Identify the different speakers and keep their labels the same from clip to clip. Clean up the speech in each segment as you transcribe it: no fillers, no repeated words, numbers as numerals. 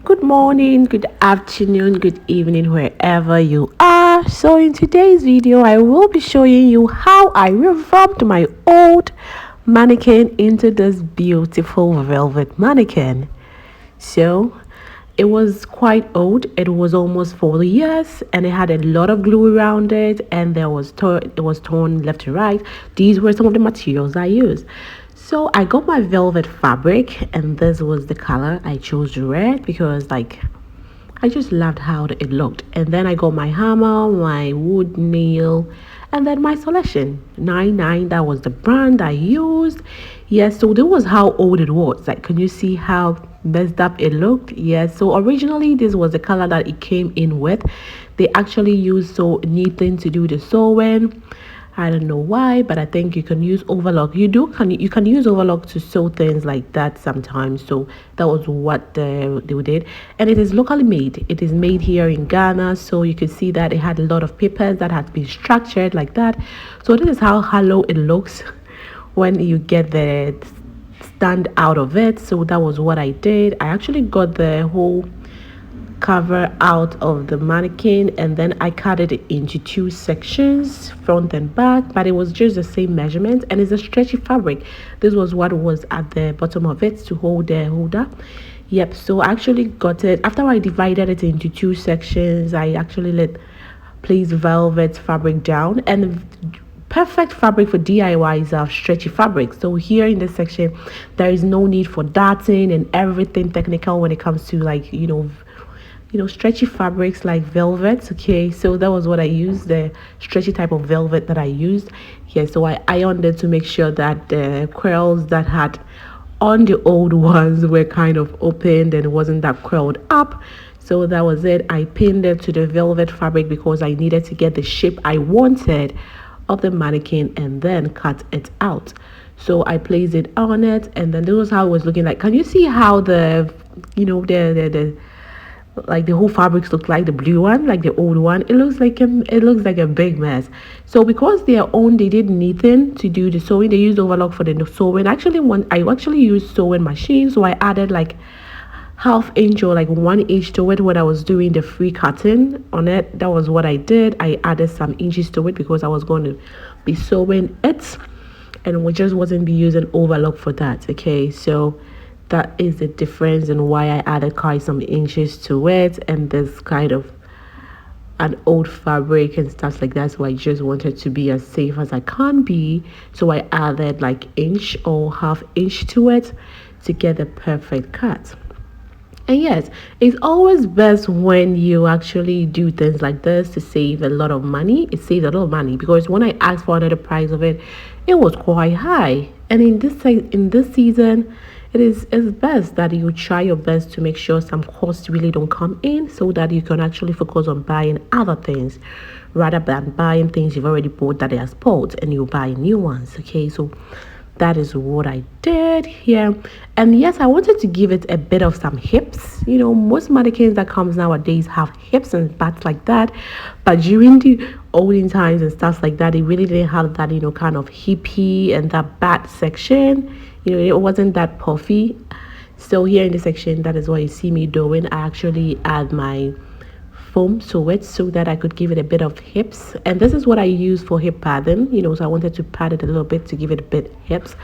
Speaker 1: Good morning, good afternoon, good evening, wherever you are. So, in today's video, I will be showing you how I revamped my old mannequin into this beautiful velvet mannequin. So, it was quite old. It was almost 40 years, and it had a lot of glue around it, and it was torn left to right. These were some of the materials I used. So I got my velvet fabric, and this was the color. I chose red because I just loved how it looked. And then I got my hammer, my wood nail, and then my selection 99. That was the brand I used. Yes, so that was how old it was. Like, can you see how messed up it looked? Yes, so originally this was the color that it came in with. They actually used knitting to do the sewing. I don't know why, but I think you can use overlock. You can use overlock to sew things like that sometimes. So that was what they did, and it is locally made. It is made here in Ghana, so you can see that it had a lot of papers that had been structured like that. So this is how hollow it looks when you get the stand out of it. So that was what I did. I actually got the whole cover out of the mannequin, and then I cut it into two sections, front and back, but it was just the same measurement, and it's a stretchy fabric. This was what was at the bottom of it to hold the holder. Yep, so I actually got it after I divided it into two sections. I actually placed velvet fabric down, and perfect fabric for DIYs are stretchy fabric. So here in this section, there is no need for darting and everything technical when it comes to stretchy fabrics like velvet. Okay, so that was what I used, the stretchy type of velvet that I used. Yeah, so I ironed it to make sure that the curls that had on the old ones were kind of opened and it wasn't that curled up. So that was it. I pinned it to the velvet fabric because I needed to get the shape I wanted of the mannequin and then cut it out. So I placed it on it, and then this was how it was looking like. Can you see how the the whole fabrics look like the blue one, like the old one? It looks like a big mess. So because they did knitting to do the sewing, they used overlock for the sewing. I actually used sewing machine, so I added like half inch or like 1 inch to it when I was doing the free cutting on it. That was what I did. I added some inches to it because I was going to be sewing it, and we just wasn't be using overlock for that. Okay, so that is the difference and why I added quite some inches to it, and this kind of an old fabric and stuff like that. So I just wanted to be as safe as I can be, so I added like inch or half inch to it to get the perfect cut. And yes, it's always best when you actually do things like this to save a lot of money. It saves a lot of money because when I asked for another price of it, it was quite high. And in this season, it's best that you try your best to make sure some costs really don't come in, so that you can actually focus on buying other things rather than buying things you've already bought that are spoiled and you buy new ones. Okay, so that is what I did here. And yes, I wanted to give it a bit of some hips. Most mannequins that comes nowadays have hips and butts like that, but during the olden times and stuff like that, it really didn't have that kind of hippie and that butt section. It wasn't that puffy. So here in this section, that is what you see me doing. I actually add my foam to it so that I could give it a bit of hips, and this is what I use for hip padding. So I wanted to pad it a little bit to give it a bit hips,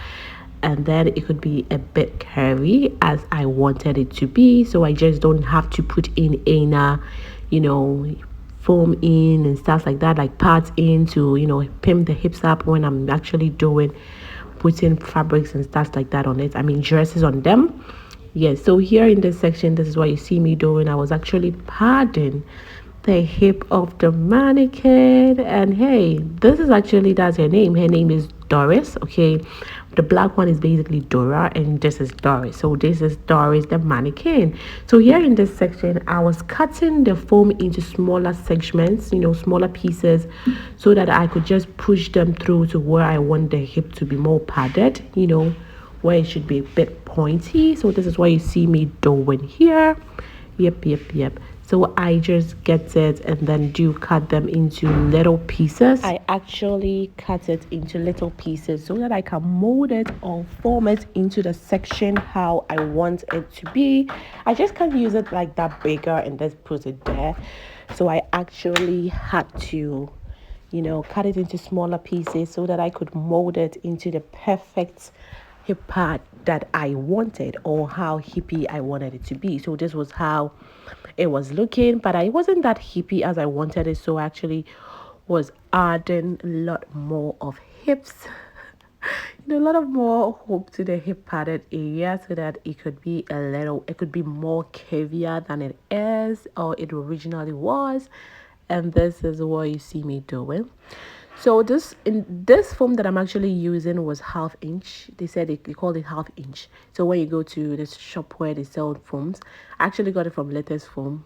Speaker 1: and then it could be a bit curvy as I wanted it to be, so I just don't have to put in inner foam in and stuff like that, like pads in to pimp the hips up when I'm actually putting fabrics and stuff like that on it. I mean dresses on them. Yes, so here in this section, this is what you see me doing. I was actually padding the hip of the mannequin, and hey, that's her name. Her name is Doris. Okay, the black one is basically Dora, and this is Doris. So this is Doris the mannequin. So here in this section, I was cutting the foam into smaller segments, smaller pieces, so that I could just push them through to where I want the hip to be more padded, where it should be a bit pointy. So this is what you see me doing here. Yep. So I just get it and then do cut them into little pieces. I actually cut it into little pieces so that I can mold it or form it into the section how I want it to be. I just can't use it like that bigger and just put it there. So I actually had to, cut it into smaller pieces so that I could mold it into the perfect hip pad that I wanted or how hippie I wanted it to be. So this was how it was looking, but I wasn't that hippie as I wanted it. So I actually was adding a lot more of hips, a lot of more hope to the hip padded area so that it could be more curvier than it is or it originally was. And this is what you see me doing. So this foam that I'm actually using was half inch. They said they called it half inch. So when you go to this shop where they sell foams, I actually got it from Latest Foam.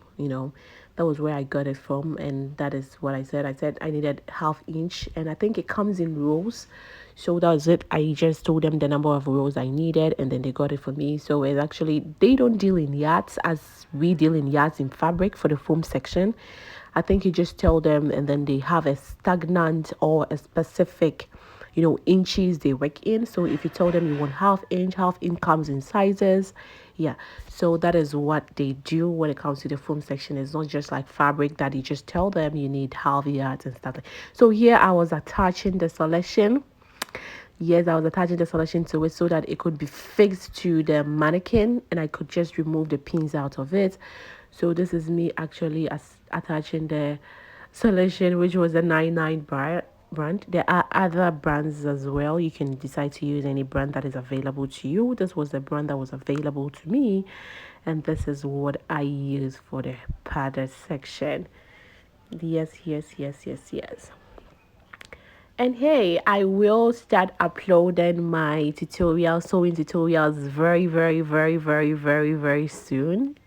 Speaker 1: That was where I got it from, and that is what I said. I said I needed half inch, and I think it comes in rolls. So that was it. I just told them the number of rolls I needed, and then they got it for me. So it's actually, they don't deal in yards as we deal in yards in fabric for the foam section. I think you just tell them, and then they have a stagnant or a specific, inches they work in. So if you tell them you want half inch comes in sizes. Yeah. So that is what they do when it comes to the foam section. It's not just like fabric that you just tell them you need half yards and stuff. So here I was attaching the selection. Yes, I was attaching the selection to it so that it could be fixed to the mannequin and I could just remove the pins out of it. So this is me actually attaching the selection, which was a 99 brand. There are other brands as well. You can decide to use any brand that is available to you. This was the brand that was available to me, and this is what I use for the padded section. Yes, yes, yes, yes, yes. And hey, I will start uploading my sewing tutorials very, very, very, very, very, very soon.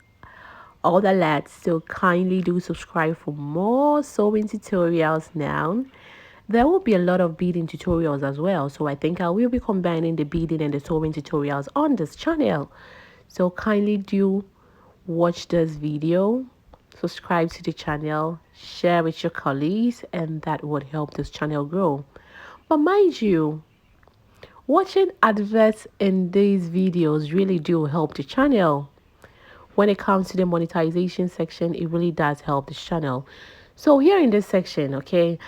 Speaker 1: All the lads, so kindly do subscribe for more sewing tutorials now. There will be a lot of beading tutorials as well, so I think I will be combining the beading and the sewing tutorials on this channel. So kindly do watch this video, subscribe to the channel, share with your colleagues, and that would help this channel grow. But mind you, watching adverts in these videos really do help the channel. When it comes to the monetization section, it really does help this channel. So here in this section, okay,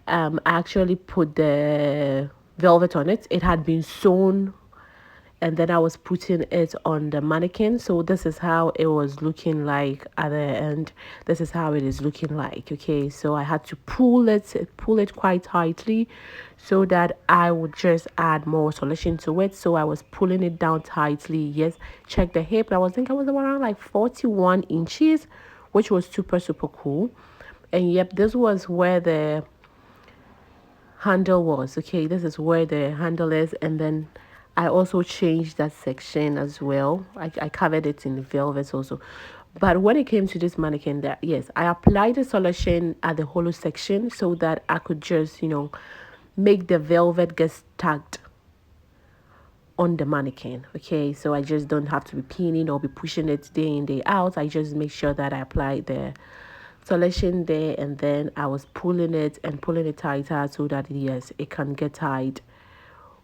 Speaker 1: I actually put the velvet on it. It had been sewn, and then I was putting it on the mannequin. So this is how it was looking like at the end. This is how it is looking like. Okay, so I had to pull it quite tightly so that I would just add more solution to it. So I was pulling it down tightly. Yes, check the hip. I think I was around like 41 inches, which was super cool. And yep, this was where the handle was. Okay, this is where the handle is, and then I also changed that section as well. I covered it in velvet also. But when it came to this mannequin, that yes, I applied the solution at the hollow section so that I could just make the velvet get stuck on the mannequin. Okay, so I just don't have to be pinning or be pushing it day in day out. I just make sure that I apply the selection there, and then I was pulling it tighter so that yes, it can get tight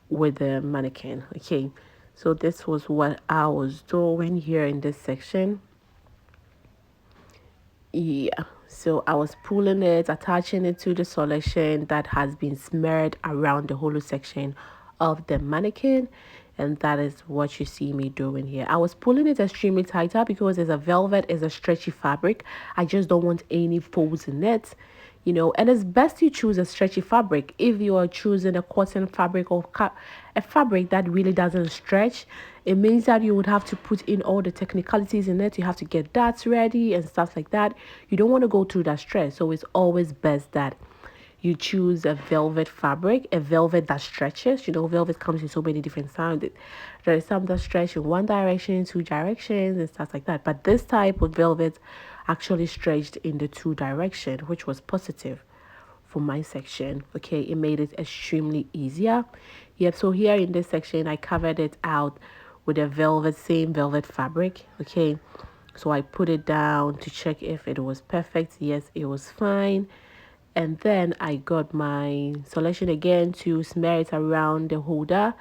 Speaker 1: with the mannequin. Okay, so this was what I was doing here in this section. Yeah, so I was pulling it, attaching it to the selection that has been smeared around the hollow section of the mannequin, and that is what you see me doing here. I was pulling it extremely tighter because as a velvet is a stretchy fabric. I just don't want any folds in it, and it's best to choose a stretchy fabric. If you are choosing a cotton fabric or a fabric that really doesn't stretch, it means that you would have to put in all the technicalities in it. You have to get darts ready and stuff like that. You don't want to go through that stress, so it's always best that you choose a velvet fabric, a velvet that stretches. Velvet comes in so many different sounds. There is some that stretch in one direction, two directions, and stuff like that. But this type of velvet actually stretched in the two direction, which was positive for my section. Okay, it made it extremely easier. Yep, so here in this section, I covered it out with a same velvet fabric. Okay, So I put it down to check if it was perfect. Yes, it was fine. And then I got my solution again to smear it around the holder.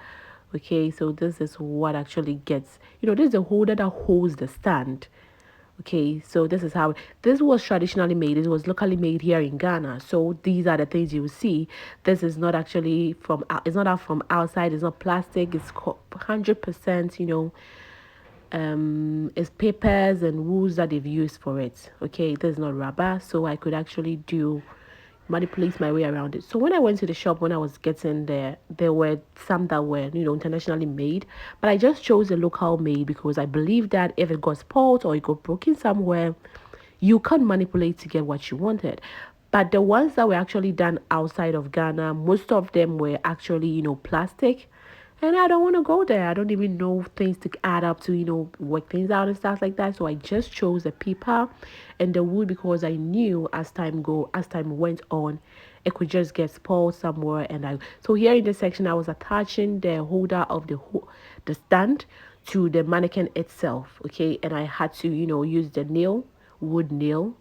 Speaker 1: Okay, so this is what actually gets, this is the holder that holds the stand. Okay, so this is how this was traditionally made. It was locally made here in Ghana. So these are the things you will see. This is not actually from it's not out from outside. It's not plastic. It's 100%, it's papers and wools that they've used for it. Okay, this is not rubber, so I could actually do manipulate my way around it. So when I went to the shop, when I was getting there were some that were internationally made, but I just chose a local made because I believe that if it got spoiled or it got broken somewhere, you can't manipulate to get what you wanted. But the ones that were actually done outside of Ghana, most of them were actually plastic, and I don't want to go there. I don't even know things to add up to, work things out and stuff like that. So I just chose the paper and the wood because I knew as time went on, it could just get spoiled somewhere. So here in this section, I was attaching the holder of the stand to the mannequin itself. Okay, and I had to, use the wood nail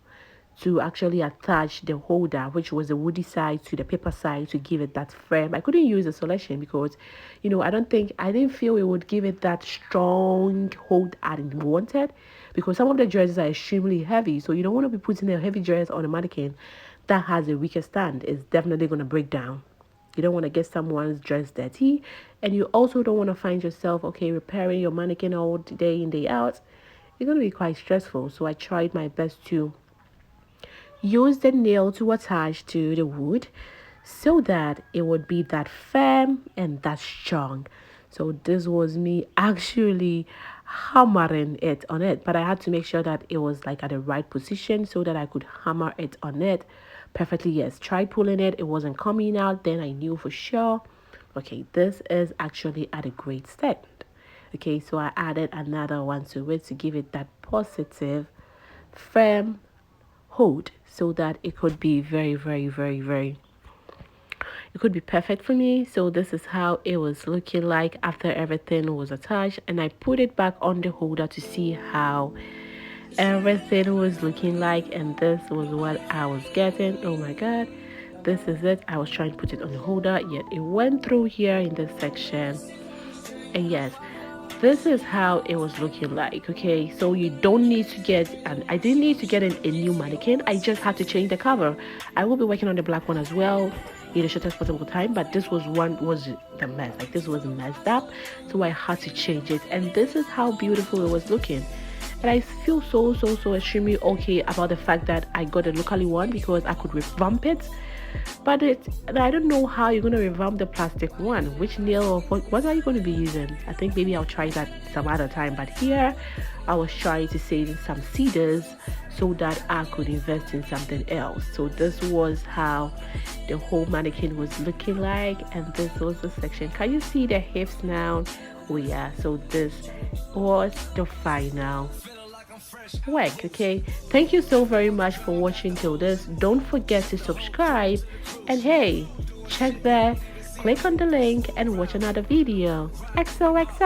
Speaker 1: to actually attach the holder, which was the woody side, to the paper side to give it that frame. I couldn't use the selection because, I didn't feel it would give it that strong hold I wanted, because some of the dresses are extremely heavy. So you don't want to be putting a heavy dress on a mannequin that has a weaker stand. It's definitely going to break down. You don't want to get someone's dress dirty, and you also don't want to find yourself, repairing your mannequin all day in, day out. It's going to be quite stressful. So I tried my best to use the nail to attach to the wood so that it would be that firm and that strong. So this was me actually hammering it on it, but I had to make sure that it was like at the right position so that I could hammer it on it perfectly. Yes, tried pulling it, it wasn't coming out. Then I knew for sure, okay, this is actually at a great step. Okay, so I added another one to it to give it that positive firm hold so that it could be very, very, very, very, it could be perfect for me. So this is how it was looking like after everything was attached, and I put it back on the holder to see how everything was looking like, and this was what I was getting. Oh my god, this is it. I was trying to put it on the holder, yet it went through here in this section. And yes, this is how it was looking like. Okay, so you don't need to get, and I didn't need to get a new mannequin. I just had to change the cover. I will be working on the black one as well in the shortest possible time, but this was the mess. Like, this was messed up, so I had to change it, and this is how beautiful it was looking. And I feel so extremely okay about the fact that I got a locally one because I could revamp it. But I don't know how you're going to revamp the plastic one. Which nail or what are you going to be using? I think maybe I'll try that some other time. But here, I was trying to save some cedars so that I could invest in something else. So this was how the whole mannequin was looking like. And this was the section. Can you see the hips now? Oh yeah, so this was the final work. Okay, thank you so very much for watching till this. Don't forget to subscribe, and hey, check there, click on the link and watch another video. XOXO.